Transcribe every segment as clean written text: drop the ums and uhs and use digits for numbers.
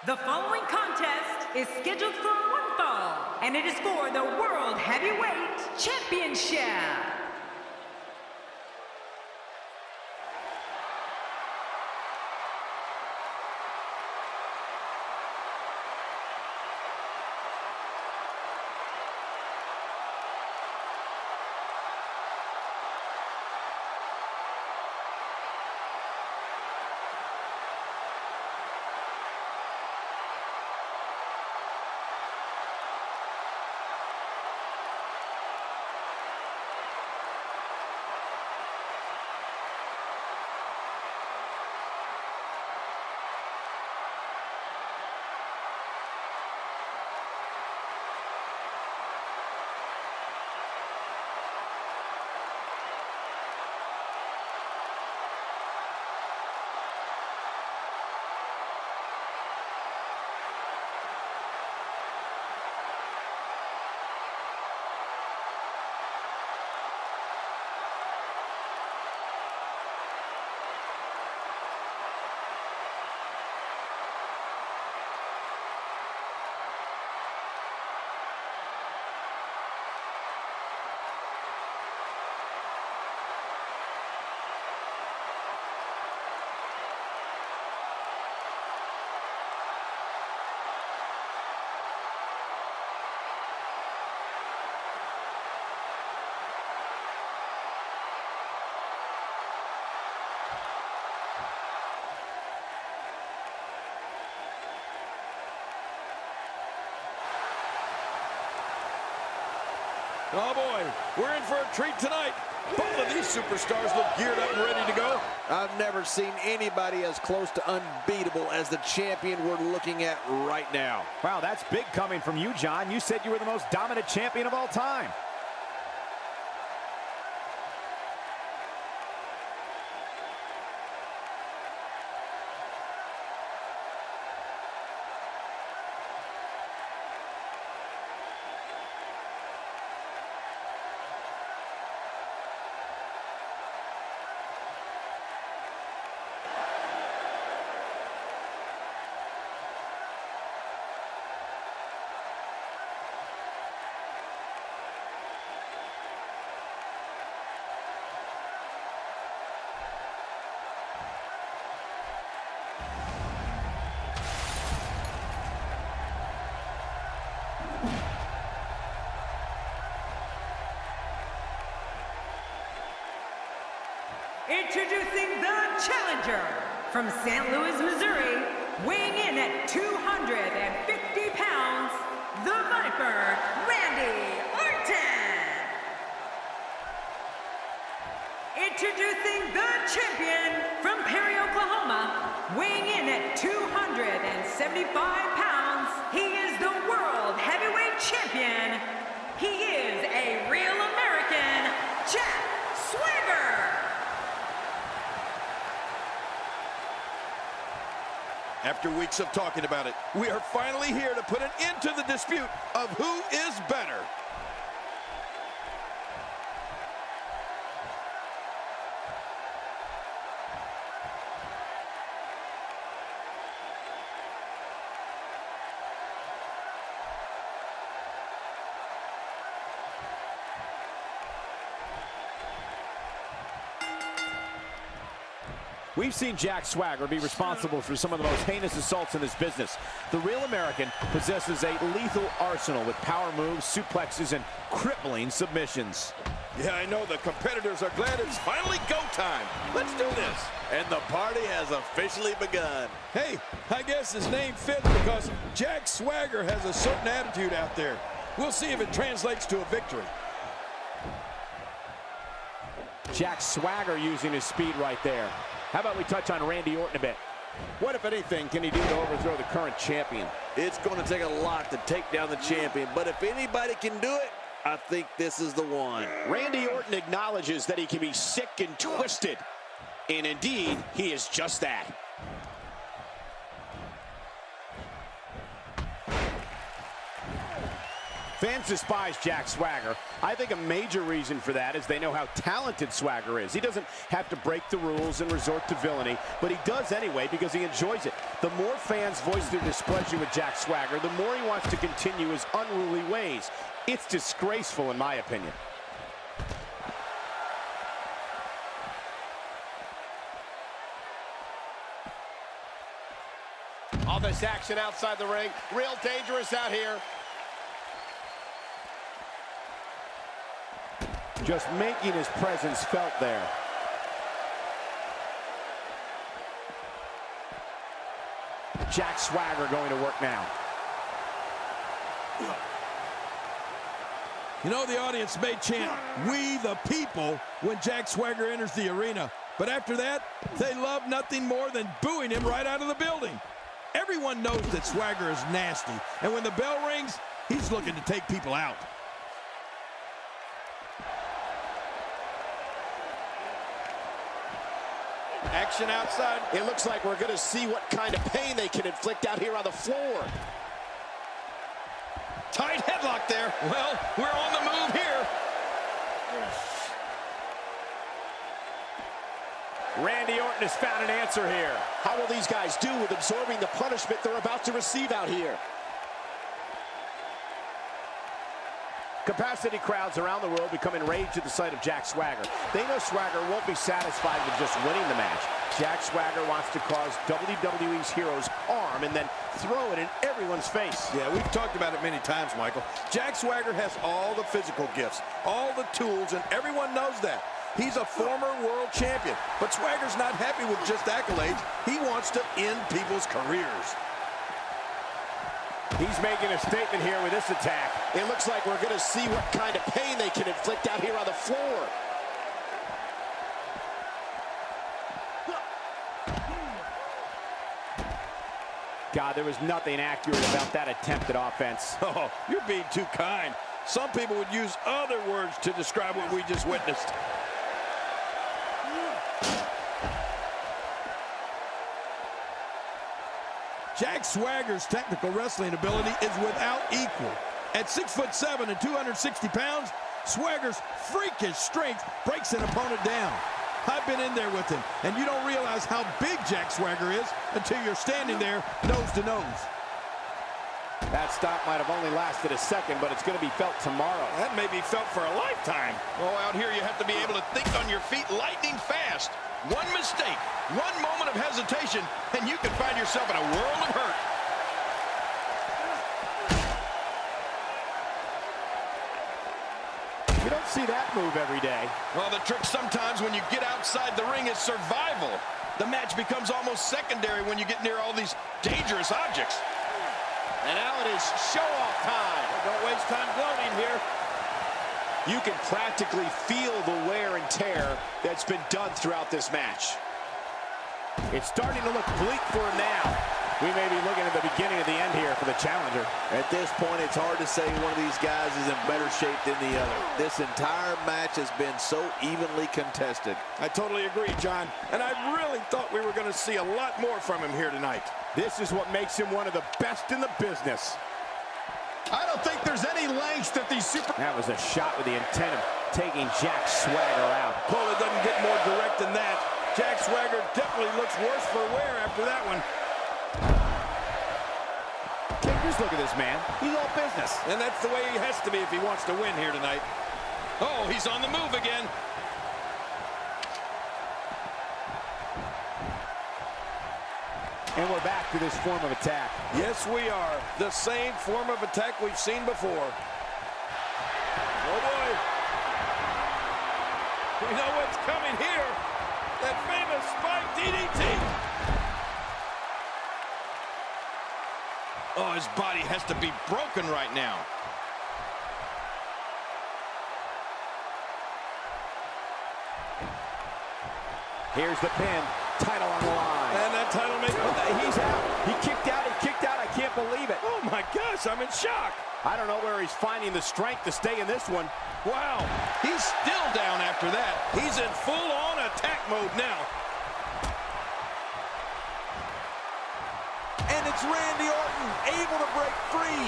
The following contest is scheduled for one fall, and it is for the World Heavyweight Championship. Oh boy, we're in for a treat tonight. Both of these superstars look geared up and ready to go. I've never seen anybody as close to unbeatable as the champion we're looking at right now. Wow, that's big coming from you, John. You said you were the most dominant champion of all time. Introducing the challenger from St. Louis, Missouri, weighing in at 250 pounds, the Viper, Randy Orton. Introducing the champion from Perry, Oklahoma, weighing in at 275 pounds, he is the World Heavyweight Champion. He is a real American, Jack Swagger. After weeks of talking about it, we are finally here to put an end to the dispute of who is better. We've seen Jack Swagger be responsible for some of the most heinous assaults in this business. The real American possesses a lethal arsenal with power moves, suplexes, and crippling submissions. Yeah, I know the competitors are glad it's finally go time. Let's do this. And the party has officially begun. Hey, I guess his name fits because Jack Swagger has a certain attitude out there. We'll see if it translates to a victory. Jack Swagger using his speed right there. How about we touch on Randy Orton a bit? What, if anything, can he do to overthrow the current champion? It's going to take a lot to take down the champion, but if anybody can do it, I think this is the one. Randy Orton acknowledges that he can be sick and twisted, and indeed, he is just that. Fans despise Jack Swagger. I think a major reason for that is they know how talented Swagger is. He doesn't have to break the rules and resort to villainy, but he does anyway because he enjoys it. The more fans voice their displeasure with Jack Swagger, the more he wants to continue his unruly ways. It's disgraceful, in my opinion. All this action outside the ring, real dangerous out here. Just making his presence felt there. Jack Swagger going to work now. You know, the audience may chant, "We the people," when Jack Swagger enters the arena. But after that, they love nothing more than booing him right out of the building. Everyone knows that Swagger is nasty, and when the bell rings, he's looking to take people out. Action outside. It looks like we're going to see what kind of pain they can inflict out here on the floor. Tight headlock there. Well, we're on the move here. Randy Orton has found an answer here. How will these guys do with absorbing the punishment they're about to receive out here? Capacity crowds around the world become enraged at the sight of Jack Swagger. They know Swagger won't be satisfied with just winning the match. Jack Swagger wants to cause WWE's heroes harm and then throw it in everyone's face. Yeah, we've talked about it many times, Michael. Jack Swagger has all the physical gifts, all the tools, and everyone knows that. He's a former world champion, but Swagger's not happy with just accolades. He wants to end people's careers. He's making a statement here with this attack. It looks like we're going to see what kind of pain they can inflict out here on the floor. God, there was nothing accurate about that attempt at offense. Oh, you're being too kind. Some people would use other words to describe what we just witnessed. Jack Swagger's technical wrestling ability is without equal. At 6'7" and 260 pounds, Swagger's freakish strength breaks an opponent down. I've been in there with him, and you don't realize how big Jack Swagger is until you're standing there nose to nose. That stop might have only lasted a second, but it's going to be felt tomorrow. That may be felt for a lifetime. Oh, out here you have to be able to think on your feet lightning fast. One mistake, one moment of hesitation, and you can find yourself in a world of hurt. You don't see that move every day. Well, the trick sometimes when you get outside the ring is survival. The match becomes almost secondary when you get near all these dangerous objects. And now it is show-off time. Don't waste time gloating here. You can practically feel the wear and tear that's been done throughout this match. It's starting to look bleak for him now. We may be looking at the beginning of the end here for the challenger. At this point, it's hard to say one of these guys is in better shape than the other. This entire match has been so evenly contested. I totally agree, John. And I really thought we were going to see a lot more from him here tonight. This is what makes him one of the best in the business. I don't think there's any lengths that these That was a shot with the intent of taking Jack Swagger out. Well, it doesn't get more direct than that. Jack Swagger definitely looks worse for wear after that one. Just look at this man. He's all business. And that's the way he has to be if he wants to win here tonight. Oh, he's on the move again. And we're back to this form of attack. Yes, we are. The same form of attack we've seen before. Oh, boy. We know what's coming here. That famous spike DDT. Oh, his body has to be broken right now. Here's the pin. Title on the line. And that title maker. He's out. He kicked out. He kicked out. I can't believe it. Oh, my gosh. I'm in shock. I don't know where he's finding the strength to stay in this one. Wow. He's still down after that. He's in full-on attack mode now. And it's Randy Orton able to break free.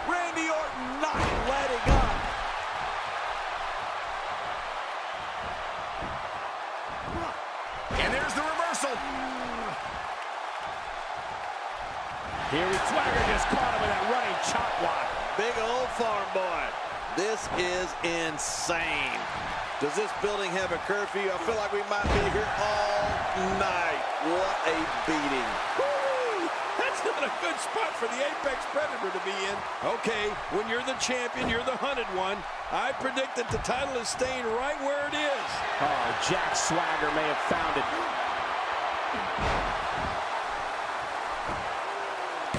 Randy Orton Here we Swagger just caught him with that running chop block. Big old farm boy. This is insane. Does this building have a curfew? I feel like we might be here all night. What a beating. Woo! That's not a good spot for the Apex Predator to be in. Okay, when you're the champion, you're the hunted one. I predict that the title is staying right where it is. Oh, Jack Swagger may have found it.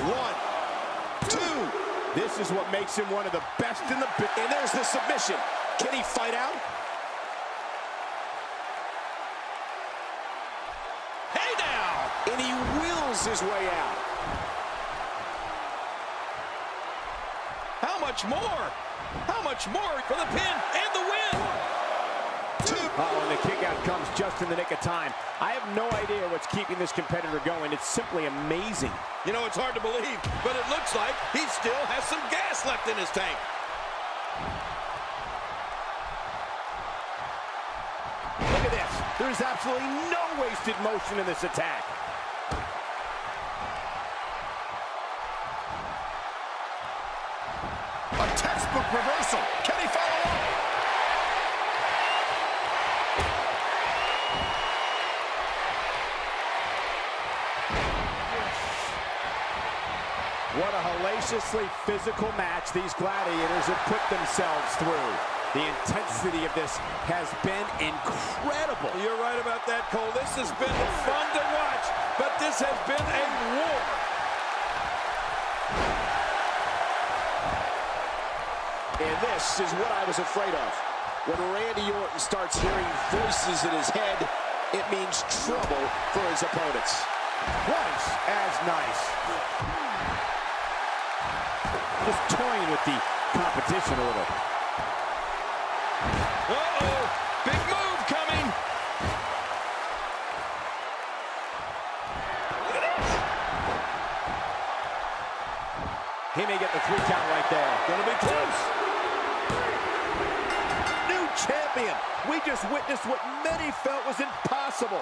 1, 2. This is what makes him one of the best in the business. And there's the submission. Can he fight out? Hey now! And he wills his way out. How much more? How much more for the pin and the win? 2. Oh, and the kick out comes just in the nick of time. I have no idea what's keeping this competitor going. It's simply amazing. You know, it's hard to believe, but it looks like he still has some gas left in his tank. Look at this. There's absolutely no wasted motion in this attack. A textbook reversal. Can he follow up? What a hellaciously physical match these gladiators have put themselves through. The intensity of this has been incredible. You're right about that, Cole. This has been fun to watch, but this has been a war. And this is what I was afraid of. When Randy Orton starts hearing voices in his head, it means trouble for his opponents. Twice as nice. Just toying with the competition a little. Uh-oh, big move coming. Look at this. He may get the 3 count right there. Gonna be close. New champion. We just witnessed what many felt was impossible.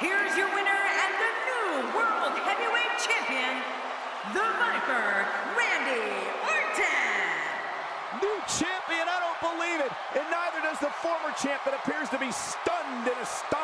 Here's your winner and the new World Heavyweight Champion, the Viper, Randy Orton. New champion, I don't believe it. And neither does the former champ that appears to be stunned and astonished.